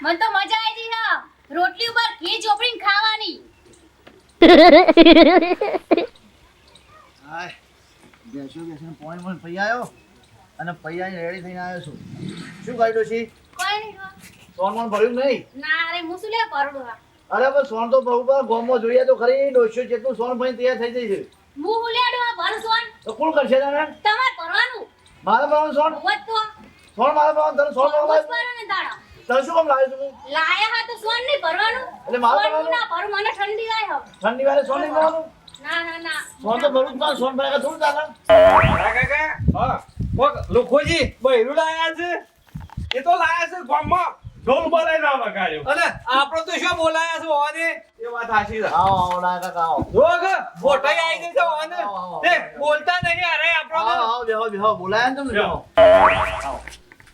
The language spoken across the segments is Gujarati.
મને તો મજા આવી ગઈ હા રોટલી ઉપર ઘી ચોપડીને ખાવાની હાય બેસો પોઈન્ટ પૈ આવ્યો અને પૈયા રેડી થઈને આવ્યો છું શું કહી ડોશી કોઈ નહીં હો. સોન મોન ભર્યું નહીં ના રે હું શું લે પરડું હા અરે પણ સોન તો બહુ ગોમમાં જોઈએ તો ખરી ડોશીઓ જેટલું સોન ભરી તૈયાર થઈ જાય છે હું હુલેડું આ ભર સોન તો કોણ કરશે તને તમાર ભરવાનું મારે ભરવાનું સોન હોત તો સોન મારે ભરવાનું તને સોન હોત ભરવાનું ભરવાનું ને દાડા તને શું કામ લાવ્યો છું હું? લાયા હા તો સોન નહીં ભરવાનું એટલે મારે સોન ભરવાનું? ના ભરું મને ઠંડી લાય હો ઠંડી વાળે સોન નહીં ભરવાનું ના ના ના સોન તો ભરવું જ પડે સોન ભરાય થોડું ચાલે કાકા હા કોક લોકોજી બૈરું લાયા છે એ તો લાયા છે ગામમાં ઢોલ બોલાય ના વગાડ્યો અને આપણો તો શું બોલાયા છે ઓને એ વાત સાચી છે આવો આવો ના કાકા આવો રોગ બોટાઈ આવી ગઈ છે ઓને તે બોલતા નહીં અરે આપણો આવો આવો બેહો બોલાયા ને તમને બેહો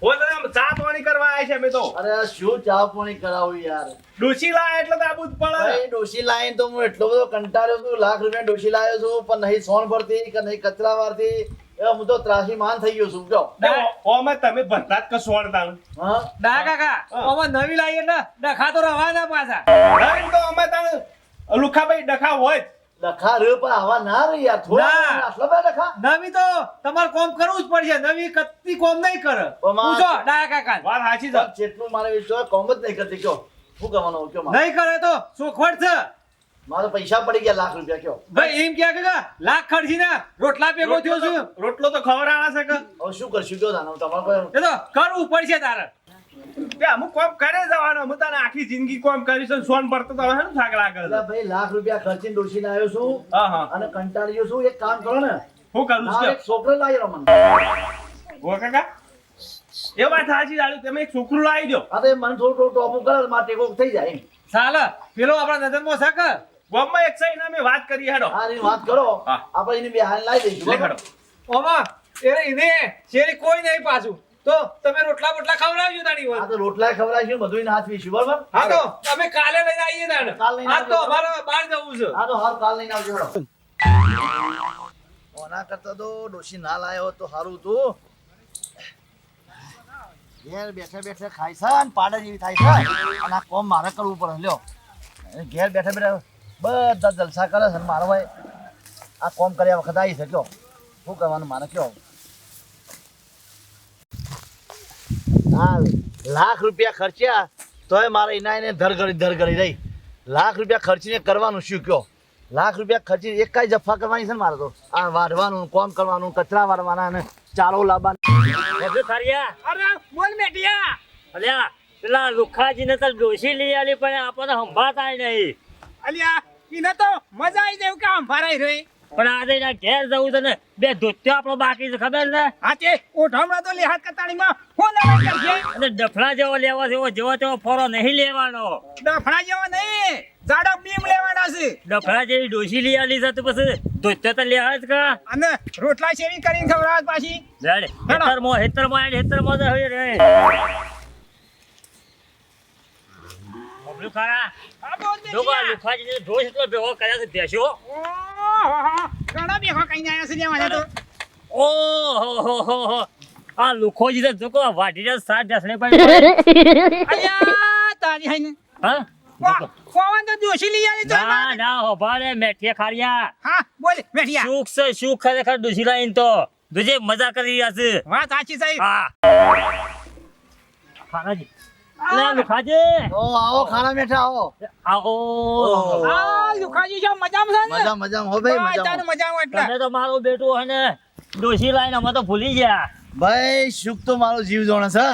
ઓને ચા પાણી કરવા આવ્યા છે અમે તો અરે શું ચા પાણી કરાવું યાર ડૂસી લાયા એટલે તો આબુ જ પડે ભાઈ ડોશી લાઈન તો હું એટલો બધો કંટાળ્યો છું લાખ રૂપિયા ડોશી લાવ્યો છું પણ નહીં સોન ભરતી કે નહીં કચરા વારતી એવા હું તો ત્રાસી માન થઈ ગયો છું જો ઓમાં તમે ભરતા જ કસોડતા હા ના કાકા ઓમાં નવી લાવી એટલે ડખા તો રવાના પાછા નહીં તો અમે તને લુખાભાઈ ડખા હોય જ. ડખા રહ્યો પણ આવા ના રે યાર થોડા ના. આટલા બધા ડખા નવી તો તમારે કોમ કરવું જ પડશે નવી કત્તી કોમ નહીં કરે પણ માં- પૂછો ડાયા કાકા વાત સાચી છે જેટલું મારે વિશ્વાસ કોમ જ નહીં કરતી કયો શું કરવાનું કયો મારે નહીં કરે તો સોખવટ છે મારે પૈસા પડી ગયા લાખ રૂપિયા કયો ભાઈ એમ ક્યાં કાકા લાખ ખર્ચી ના રોટલા ભેગો થયો છું રોટલો તો ખવડાવે છે કે હવે શું કરશું કયો દાનવ તમારે કોઈ એ તો કરવું પડશે તારે કે અમુક કોમ કરે જવાનો હું તને આખી જિંદગી કોમ કરીશ અને સોન ભરતો તો હવે શું થાક લાગે એટલે છે? ભાઈ લાખ રૂપિયા ખર્ચીને ડોશીને આવ્યો છું હા હા અને કંટાળ્યો છું એક કામ કરો ને શું કરું ના છું એક છોકરો લાવી રહ્યો મને ઓ કાકા એ વાત સાચી જાડું તમે એક છોકરું લાવી દો આ તો એ મને થોડું ટોપું કરે માટે કોક થઈ જાય એમ ચાલે પેલો આપણા નજરમાં છે કે ગામમાં એક સહી અમે વાત કરી હેડો આ રીત વાત કરો હા. આપણે એની બે હાલ લાવી દઈશું લે બરાબર? હેડો ઓમાં એને શેરી કોઈ નહીં પાછું તો તમે રોટલા બોટલા ખવડાવજો તારી આ વાત તો રોટલા ખવડાવીશું બધું હાથ વીશું બરાબર હા તો અમે કાલે લઈને આવીએ તાણે કાલ લઈને આજ તો આવજો. અમારે બહાર જવું છે આ તો હાલ કાલ લઈને આવજો હેડો. ઓના કરતા તો ડોશી ના લાયો હોત તો સારું હતું ઘેર બેઠા બેઠા ખાય છે અને પાડા જેવી થાય છે અને આ કોમ મારે કરવું પડે લ્યો અને ઘેર બેઠા બેઠા બધા જલસા કરે છે અને મારો ભાઈ આ કોમ કર્યા વખત આવી છે કયો શું કરવાનું મારે કયો હા લાખ રૂપિયા ખર્ચ્યા તોય મારે એના એને ધર ગળી રહી લાખ રૂપિયા ખર્ચીને કરવાનું શું કયો લાખ રૂપિયા ખર્ચીને એક કાંઈ જફા કરવાની છે ને મારે તો આ વાઢવાનું કોમ કરવાનું કચરા વાળવાના અને ચારો લાવવાના અરે બોલ મેટિયા અલ્યા પેલા લુખાજીને તો ડોશી લઈ આલી પણ આપણને સંભાળતા નહીં અલ્યા ઈને તો મજા આવી જાય કે આમ ભરાઈ રહી પણ આજે એના ઘેર જવું છે ને બે ધોત્યો આપણો બાકી છે ખબર ને હા તે ઓઢમણા તો લેહાત કતાણીમાં હું નવા કરશે અને ડફડા જેવો લેવો છે એવો જેવો તેવો ફોરો નહીં લેવાનો ડફડા જેવા નહીં જાડો બીમ લેવાના છે ડફડા જેવી ડોશી લઈ આલી છે તો પછી ધોત્યો તો લેવા જ કા અને રોટલા શેરી કરીને ખવડાવત પાછી રેડ હેતરમાં જ હોય રે મોકલું ખરા આ બોલ જો લુખાજીને ઢોસ એટલો ભેગો કર્યા છે ભેંસો ઘણા બેહો કઈ આયા છે લેવાના તો ઓહો આ લુખોજી તો જોકો વાઢીને સાત ઢસને પણ અલ્યા તારી હાઈને હા કોણ તો દોશી લઈ આલી તો ના ના હોભારે મેઠિયા ખારિયા હા બોલ બેઠિયા સુખ છે સુખ ખરેખર ડુસી લાઈન તો દુજે મજા કરી રહ્યા છે વાત સાચી સાહેબ હા ખારાજી લે લુખાજી આવો ખાના બેઠા આવો આવો આ લુખાજી જો મજામાં છે ને મજામાં હો ભાઈ તારું મજામાં મજામાં એટલે તમે તો મારું બેટું હે ને ડોસી લાઈન અમે તો ભૂલી ગયા ભાઈ સુખ તો મારો જીવ જોણે છે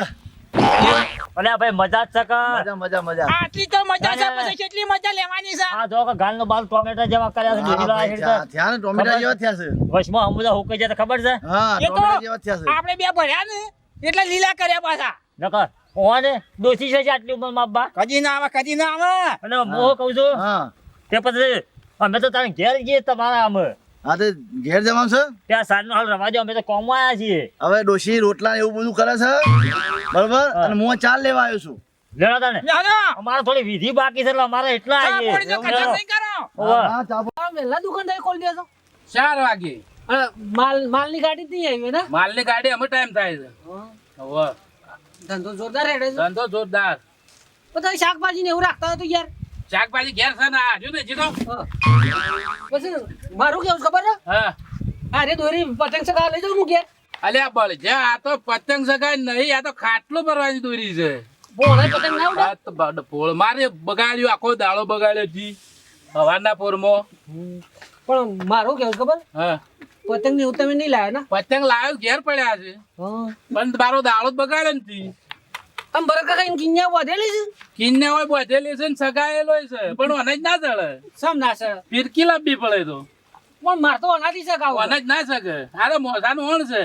અલ્યા ભાઈ મજા જ છે કે મજા આટલી તો મજા છે પછી કેટલી મજા લેવાની છે આ જો કે ગાલનો બાલ ટોમેટા જેવા કર્યા છે ડોસી લાઈન થયા ને ટોમેટા જેવા થયા છે વચમાં હમુદા હુકાઈ જાય તો ખબર છે હા એ તો ટોમેટા જેવા થયા છે આપણે બે ભર્યા ને એટલે લીલા કર્યા પાછા નકર ઓને ડોસી છે આટલી ઉંમર માં બા કદી ના આવે અને હું કહું છું હા તે પછી અમે તો તારે ઘેર જઈએ તમારા અમે હા તે ઘેર જવાનું છે ત્યાં સાંજનો હાલ રવા દો અમે તો કોમમાં આવ્યા છીએ હવે ડોશી રોટલા ને એવું બધું કરે છે બરોબર અને હું ચાલ લેવા આવ્યો છું લેણા તાને જાનો અમારે થોડી વિધિ બાકી છે એટલે અમારે એટલા ચા આવીએ પાણી તો ખતમ નહીં કરો ઓવે. હા ચા વહેલા દુકાનદાર ખોલી દેશો 4 વાગે અને માલની ગાડી જ નહીં આવી ને માલની ગાડી અમે ટાઈમ થાય છે હવે ધંધો જોરદાર હેડે છે ધંધો જોરદાર પણ તમે શાકભાજી ને એવું રાખતા હોય તો યાર શાકભાજી ઘેર છે ને આ જો ને જીતો પછી મારું કેવું ખબર છે હા અરે દોરી પતંગ ચગાવવા લઈ જાઉં હું ઘેર અલ્યા બળ જે આ તો પતંગ સગાઈ નહીં આ તો ખાટલો ભરવાની દોરી છે બોલે પતંગ ના ઉડે આ તો પોળ મારે બગાડ્યો આખો દાડો બગાડ્યો જી હવાના પોરમાં પણ મારું કેવું ખબર હા પતંગ ને એવું તમે નહીં લાવ્યા ને પતંગ લાવ્યો ઘેર પડ્યા છે હા પણ મારો દાડો જ બગાડ્યો ને તી આમ ભરત કાકા એમ કિન્યા વધેલી છે કિન્ને હોય બધેલી છે ને સગાયેલો છે પણ અનાજ ના ચડે સમ ના સર ફિરકી લાવવી પડે તો પણ માર તો અનાથી શકાવ અનાજ ના શકે અરે મોઢાનું હોણ છે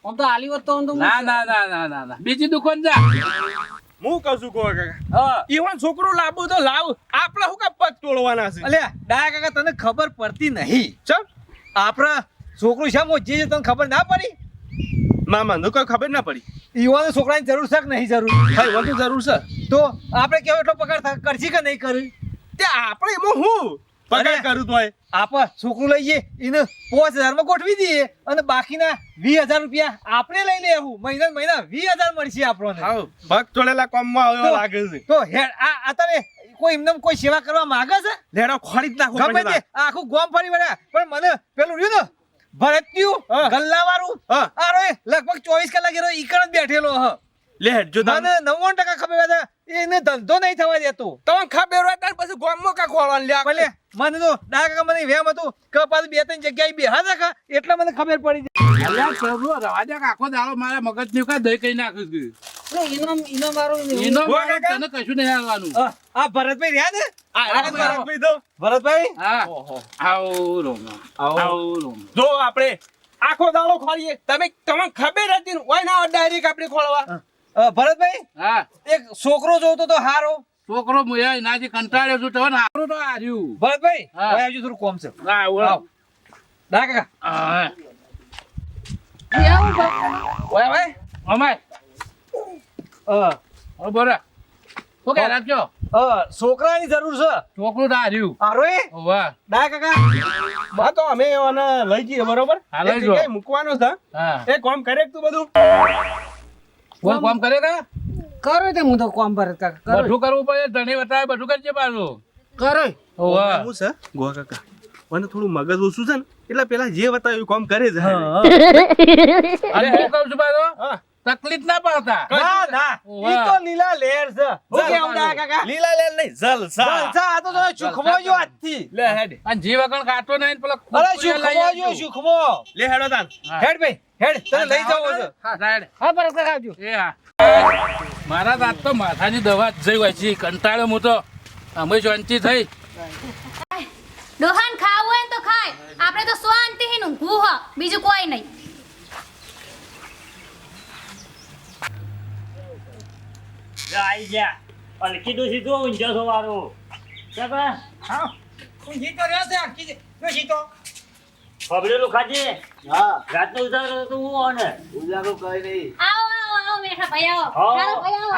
આમ તો આલી વત તો આમ તો ના ના ના ના ના ના બીજી દુકાન જા હું કહું છું કહો કાકા હા ઈવન છોકરો લાવવું તો લાવ આપણે શું કામ પગ તોડવાના છે અલ્યા ડાયા કાકા તને ખબર પડતી નહીં ચમ આપણા છોકરો છે મોજી છે તને ખબર ના પડી મામા નો કોઈ ખબર ના પડી ઈવન છોકરાની જરૂર છે કે નહીં જરૂર હા ઈવન તો જરૂર છે તો આપણે કેવો એટલો પગાર કરશી કે નહીં કરી તે આપણે એમાં હું પગાર કરું તો આપણે છોકરું લઈ જઈએ એને 5000 માં ગોઠવી દઈએ અને બાકીના 20000 રૂપિયા આપણે લઈ લેવું મહિના 20000 મળશે આપણને હાઉ ભગ તોડેલા કામમાં આવ્યો લાગે છે તો હેડ આ અત્યારે કોઈ એમને કોઈ સેવા કરવા માંગે છે લેડો ખોડી જ નાખો ગમે તે આખું ગોમ ફરી વળ્યા પણ મને પેલું રહ્યું ને ભરત્યું ગલ્લા વાળું અરે લગભગ 24 કલાક એનો ઈકણ જ બેઠેલો હ લે હેડ જો મને 99% ખબર છે એને ધંધો નહીં થવા દેતો તમને ખબર હોય તાર પછી ગોમમાં કા ખોળવાનું લ્યા ભલે મને તો ડાકા મને વેમ હતું કે પાછું 2-3 જગ્યાએ બેહા રાખા એટલે મને ખબર પડી જાય અલ્યા પ્રભુ રવાજા આખો દાડો મારા મગજ ની કા દઈ કઈ નાખ્યું છે ઇનો મારો એનો મારો તને કશું નહીં આવવાનું આ ભરતભાઈ રહ્યા ને ભરતભાઈ તો ભરતભાઈ હા આવો રોમ આવો રોમ જો આપણે આખો દાડો ખોળીએ તમને ખબર હતી ને ઓય ના ડાયરેક્ટ આપણે ખોળવા ભરતભાઈ હા એક છોકરો જોતો તો હારો છોકરો મુયા એનાથી કંટાળ્યો છું તો નાખરું તો હાર્યું ભરતભાઈ હા. ઓય આવજો થોડું કોમ છે હા આવ. ડાકા હા ઓય ઓય અમાય બોરા શું કે રાખજો છોકરાની જરૂર છે છોકરું તો હાર્યું હારો એ વાહ ડા કાકા બા તો અમે એને લઈ જઈએ બરોબર હા, લઈ એક જો. જગ્યાએ મૂકવાનો છે હા એ કામ કરે તું બધું કોઈ કામ કરે કે કરો તે હું તો કોમ ભરત કાકા કરો બધું કરવું પડે ધણી બતાવે બધું કરજે પાછું કરો વાહ હું છે ગોવા કાકા મને થોડું મગજ ઓછું છે ને એટલે પેલા જે બતાવ્યું કામ કરે છે અરે હું કહું છું પાછો હા. તકલીફ ના પડતા ના ના વાહ. ઈ તો લીલા લેર છે હું જલ કેવું ડા કાકા લીલા લેલ નહીં જલસા જલસા આ તો તમે સુખમો જો આજથી લે હેડ અને જીવ વગર કાઢતો નહીં પેલા અરે ખુરશીઓ લઈ સુખમો જો આવજો. સુખમો લે હેડો તાન હા. હેડ ભાઈ હેડ તને લઈ જાવ છે હા સાહેબ હા ભરત કાકા આવજો એ હા મારા દાંત તો માથાની દવા જ જઈ હોય છે કંટાળ્યો હું તો અમે શાંતિ થઈ ડોહાન ખાવું હોય ને તો ખાય આપણે તો શાંતિથી ઊંઘવું હ બીજું કોઈ નહીં આઈ ગયા અલકી તો સીધો ઊંઝો છો વારો ચાપા હા હું જીતો રહ્યો છે આખી જો જીતો ખબરે લુખાજી હા રાતનો ઉજાગરો તો હું ઓને ઉજાગરો કઈ નહીં આવો આવો આવો મેઠા ભાઈ આવો હા. ચાલો ભાઈ આવો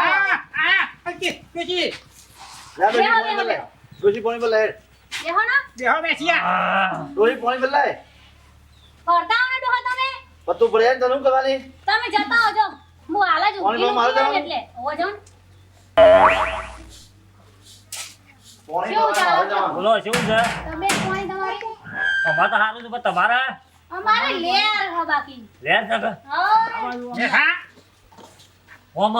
આખી જોજી લા બેહો, ડોશી બેહો, પોણી પર લાય દેહો ના બેહો બેસિયા ડોશી પોણી પર લાય પડતા આવો ને ડોહા તમે પત્તું પડે ને તને શું કરવાની તમે જતા આવજો હું હાલ જ કોણ ઊંઘી મારે લઉં જવાનું? એટલે હોવો જો ને. પોણી કેવું ચાલે? પર જવાનું બોલો શું છે તબિયત પાણી તમારી અમાર તો સારું છે પણ તમારા અમારે લેર હ બાકી લેર છે કે હા ઓમ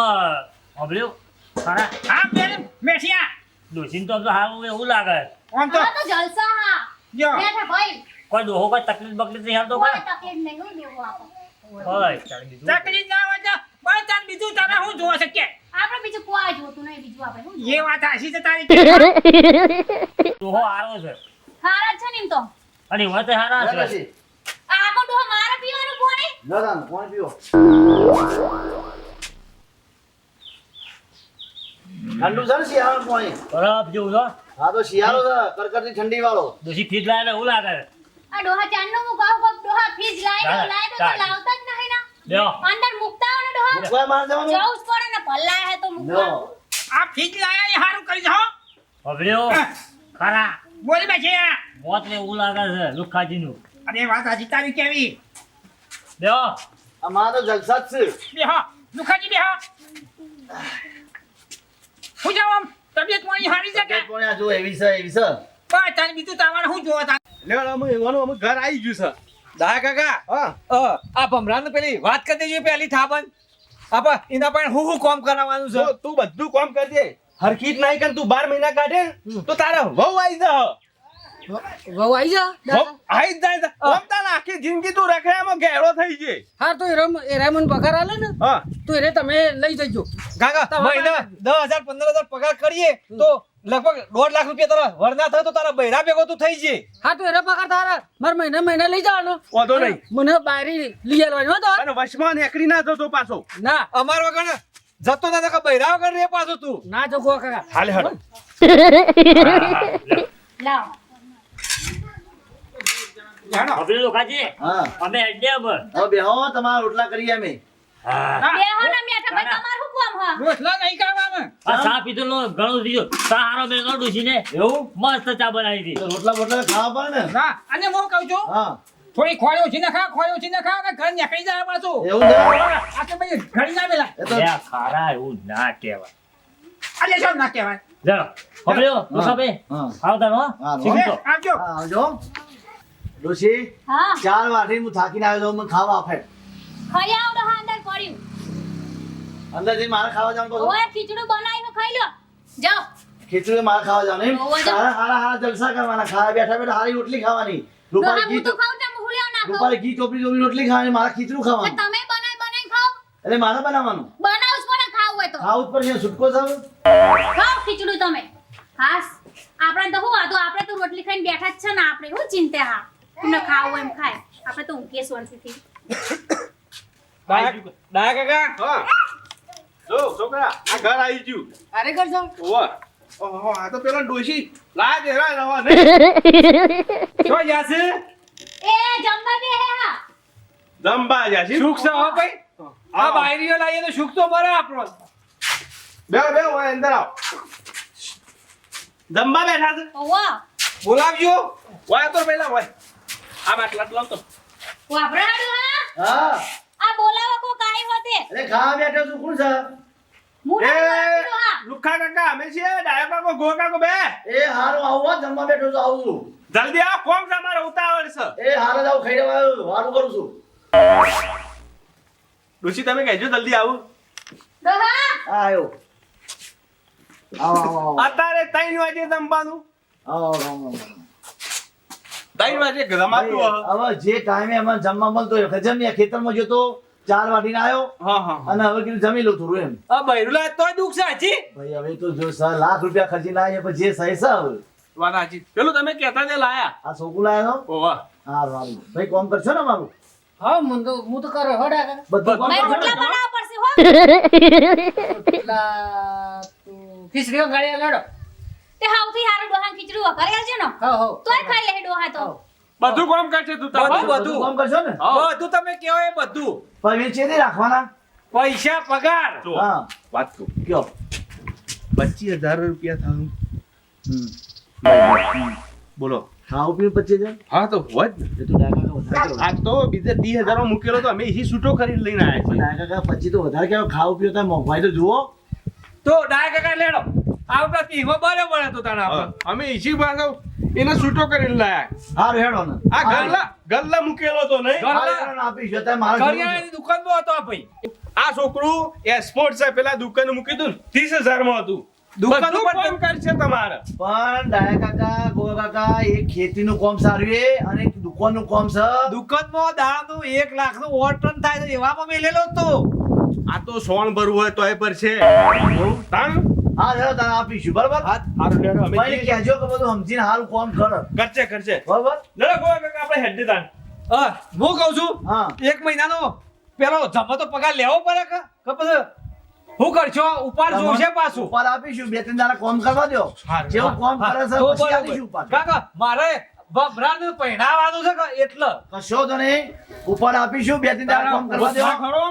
અબલ્યો ખરા હા બેન મેઠિયા ડોસીને તો સારું એવું લાગે આમ તો આ તો જલસા હા જો મેઠા ભાઈ કોઈ ડોહો કોઈ તકલીફ બકલીફ નહીં હાલતો કોઈ કોઈ તકલીફ નહીં હું દેવું આપો હોય ચાલ બીજું તકલીફ ના હોય તો બસ તાર બીજું તને હું જોવા શકીએ આપણે બીજું કોઈ જોતું નહીં બીજું આપણે શું એ વાત હાસી છે તારી ડોહો હારો છે હારા જ છે ને એમ તો અને હવે તો હારા લા છે ડોશી આ કો ડોહા મારે પીવાનું પાણી ના ના પોણી પીવો ઠંડુ છે ને શિયાળાનું પાણી બરફ જેવું છો હા તો શિયાળો છે કરકરતી ઠંડી વાળો ડોસી ફીટ લાગે એવું લાગે આ ડોહા ચાંદનો હું કહું કોક ડોહા ફ્રીજ લાય ના, લાય તો ના. લાવતા જ નહીં ના લ્યો અંદર મુકતા હો ને ડોહા મૂકવા મારે જવાનું જવું જ પડે ને ભલ્લા હે તો મુકવા નો આ ફીજ લાયા એ હારું કરી દો અબલ્યો ખરા બોલી બેઠિયા મોત ને એવું લાગે છે લુખાજીનું અરે વાત હાસી તારી કેવી લ્યો અમારા તો જલસા જ છે બેહો લુખાજી બેહો હું જાવ આમ તબિયત પાણી હારી છે કે કોને આ જો એવી છે એવી છે પણ તારે બીજું તમારે શું જોવા તા લેવડ અમે એવાનું અમે ઘર આવી ગયું છે દા કાકા હા આ ભમરાને પેલી વાત કરી દેજો પેલી થાબન આપા એના પણ હું કામ કરાવવાનું છે જો તું બધું કામ કરજે હરખી જ નહીં કર તું 12 મહિના કાઢે ને, તો તારા વહુ આવી જા વહુ આવી જા વહુ આવી જ જાય આમ તાર આખી જિંદગી તું રખડામાં ગેરો થઈ જાય હા તો એ રેમન પગાર આલે ને હા તો એ તમે લઈ જજો કાકા મહિના 10,000 15,000 પગાર કરીએ તો લગભગ 1.5 લાખ રૂપિયા તારા વરના થાય તો તારા બૈરા ભેગો તું થઈ જાય હા તો એ પગાર તારા મારે મહિને લઈ જવાનો વાંધો નહીં. મને બારી લઈ આવવાનો હો તો અને વશમાં નેકરી ના જતો પાછો ના અમાર વગર જતો ના તો બૈરા વગર રે પાછો તું ના જગો કાકા હાલે હાલે લાવ હવે લોખાજી હા અમે અડ્યા પર હવે બેહો તમારા રોટલા કરીએ અમે હા બેહો ને મેઠા ભાઈ તમારું શું કામ હ રોટલા નહીં ખાવામાં આ ચા પીધો લો ઘણું થયું ચા હારો મેં ન ડૂસી ને એવું મસ્ત ચા બનાવી હતી તો રોટલા બોટલા ખાવા પડે ને ના અને હું કહું છું હા થોડી ખોળ્યો છે ને ખા કે ઘર નીકળી જાય પાછું એવું છે આ કે ભાઈ ઘડી ના મેલા એ તો લે, ખારા એવું ના કહેવાય અલે શું ના કહેવાય જાઓ ખબર્યો લોખાબે હા. આવતા નો હા, શીખી તો આવજો હા આવજો ડોશી હા 4 વાટી હું થાકીને આવ્યો તો મને ખાવા આપે ખાઈ આવ તો હા અંદર પડ્યું અંદરથી મારે ખાવા જવાનું પાછું ઓય ખીચડું બનાવીને ખાઈ લો જાઓ ખીચડી મારે ખાવા જવાનું એમ? હોવે જાઓ. હારા જલસા કરવાના ખાવા બેઠા બેઠા હારી રોટલી ખાવાની ડોહા રૂપાળી હું ઘી તો ખાઉં તે મુહુલ્યો ના ખાઉં રૂપાળી ઘી ચોપડી રોટલી ખાવાની મારે ખીચડું તો ખાવાનું તમે બનાવી ખાઓ એટલે મારે બનાવવાનું બનાવું જ પડે ખાવું હોય તો ખાવું જ પડશે છૂટકો થાવ ખાઓ ખીચડું તમે હાસ આપણે તો શું હતું આપણે તો રોટલી ખાઈને બેઠા જ છે ને આપણે શું ચિંતા હા તમને ખાવું હોય એમ ખાય આપણે તો ઊંઘીએ શાંતિથી ડાયા કાકા હા જો છોકરા આ ઘર આવી ગયું અરે કરજો ઓવા ઓહો આ તો પેલા ડોશી લાજ હેરા રવા નહીં શું જાશે એ જમવા બે હે હા જંબા જાસી સુખ છે હો ભાઈ આ બાયરીઓ લાવીએ તો સુખ તો મરે આપણો બે ઓય અંદર આવ જંબા બેઠા છે ઓવા બોલાવજો ઓય તો પેલા ઓય આ બાટલા લાવ તો વાપરાડું હા હા આ બોલાવા કો કાઈ હોતે એટલે ખાવા બેઠો છું કોણ છે મુના એ વાપરાડું હા લુખા કાકા અમે છીએ ડાયા કાકો ગો કાકો બે એ હારું આવું હો, જમવા બેઠો છું આવું જલ્દી આ કોમ તમારે ઉતાવળ છે એ હારે જાવ ખાઈ લેવા હારું કરું છું ડોશી તમે કહેજો જલ્દી આવું ડોહા આ આવ્યો આવો આવો અત્યારે 3 વાગે જમવાનું આવો આવો 3 વાગે જમાતું હ. હવે જે ટાઈમે અમે જમવા મળતો હોય જમ્યા ખેતરમાં જતો 4 વાટીને આવ્યો હા હા અને હવે કીધું જમી લઉં થોડું એમ આ બૈરુલા તો દુખ છે હજી ભાઈ હવે તો જો 6 લાખ રૂપિયા ખર્ચી લાવીએ પછી જે સહી છે હવે વાત સાચી પેલું તમે કહેતા તે લાયા આ છોકરું લાવ્યો ઓવા હા સારું ભાઈ કોમ કરશો ને મારું હા હું તો કરો હો ડાકા બધું કોમ મેં કરશો ને? રોટલા બનાવવા પડશે હો રોટલા તો ખીચડીઓ ગાળી લડો તે હાવથી હારું ડોહા ખીચડું વઘારી આલજો ને હા હો તોય ખાઈ લે ડોહા તો બધું કામ કરશે તું તાર બધું. બધું કોમ કરશો ને બધું તમે કેવો એ બધું પણ વેચી રાખવાના પૈસા પગાર જો હા વાત કહું કયો 25,000 રૂપિયા થાયું હમ. બોલો ખાવું પીવું 25,000 હા તો હોત ને. એ તો ડાકા કાકા વધારે કરો. આજ તો બીજે 30,000 માં મૂકેલો તો અમે એથી છૂટો કરીને લઈને આવ્યા છીએ ડાકા કાકા 25 તો વધારે કેવો ખાવું પીવું તો મોંઘવારી તો જુઓ તો ડાય કાકા લેડો આવતા તીમાં બરાબર હતો તાણા હા, આપણે અમે એથી પાછો એને છૂટો કરીને લાયા હારું હેડો ને આ ગલ્લા મૂકેલો તો નહીં ગલ્લા. હારું હેડો ને આપીશ અત્યારે મારે જરૂર છે. કરિયાણાની દુકાનમાં હતો આ ભાઈ આ છોકરું એસ્પોર્ટ છે પેલા દુકાન મૂકી દઉં 30,000 માં હતું દુકાન બધું ઉપર કામ કરશે તમારે પણ ડાયા કાકા ગોવા કાકા એ ખેતીનું કામ સારું એ અને એક દુકાનનું કામ છે દુકાનમાં દાળનું 1 લાખનું ઓર્ડર થાય છે એવામાં મેલેલો તો આ તો સોણ ભરવું હોય તો એ પર છે તાણ હા હેડો તારે આપીશું બરાબર હારું લેડો અમે ભાઈ કહેજો કે બધું સમજીને હારું કામ કરો કરશે બરાબર લેડો ગોવા કાકા આપણે હેડી તાણ હું કહું છું હા 1 મહિનાનો પેલો જમા તો પગાર લેવો પડે કે પછી હું કરશો ઉપાડ જોશે પાછું ઉપાડ આપીશું 2-3 દાડા કામ કરવા દો હારું. જેવું કામ કરે છે તો પછી બરાબર. આપીશું ઉપાડ કાકા મારે ભમરાને પહેરાવાનું છે કે એટલે કશો તો નહીં ઉપાડ આપીશું 2-3 દાડા કામ કરવા દો ખરો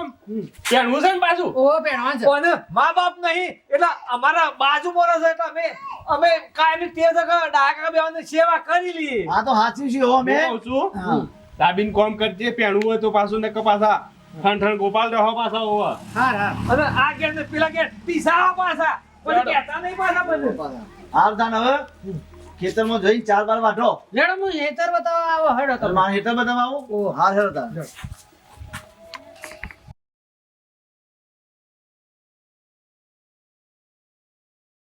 પેણવું છે ને પાછું ઓ પહેણવા છે અને મા બાપ નહીં એટલે અમારા બાજુમાં રહે છે એટલે અમે કાયમી તે જગ્યા ડાકા બેવાની સેવા કરી લઈએ આ તો હાચી છે હો મેં હું કહું છું હા. દાબીન કોમ કરજે પેણવું હોય તો પાછું ને પાછા ઠણ ઠણ ગોપાલ રહો પાછા હોવા હા હા અને આ ગેટ ને પેલા ગેટ પીસા પાછા પછી કહેતા નહીં પાછા પછી. આવતા ને હવે ખેતરમાં જઈને 4 બાર વાટો લેડો હું હેતર બતાવવા આવો હેડો મારે હેઠળ બધા આવું હાર હેઠળ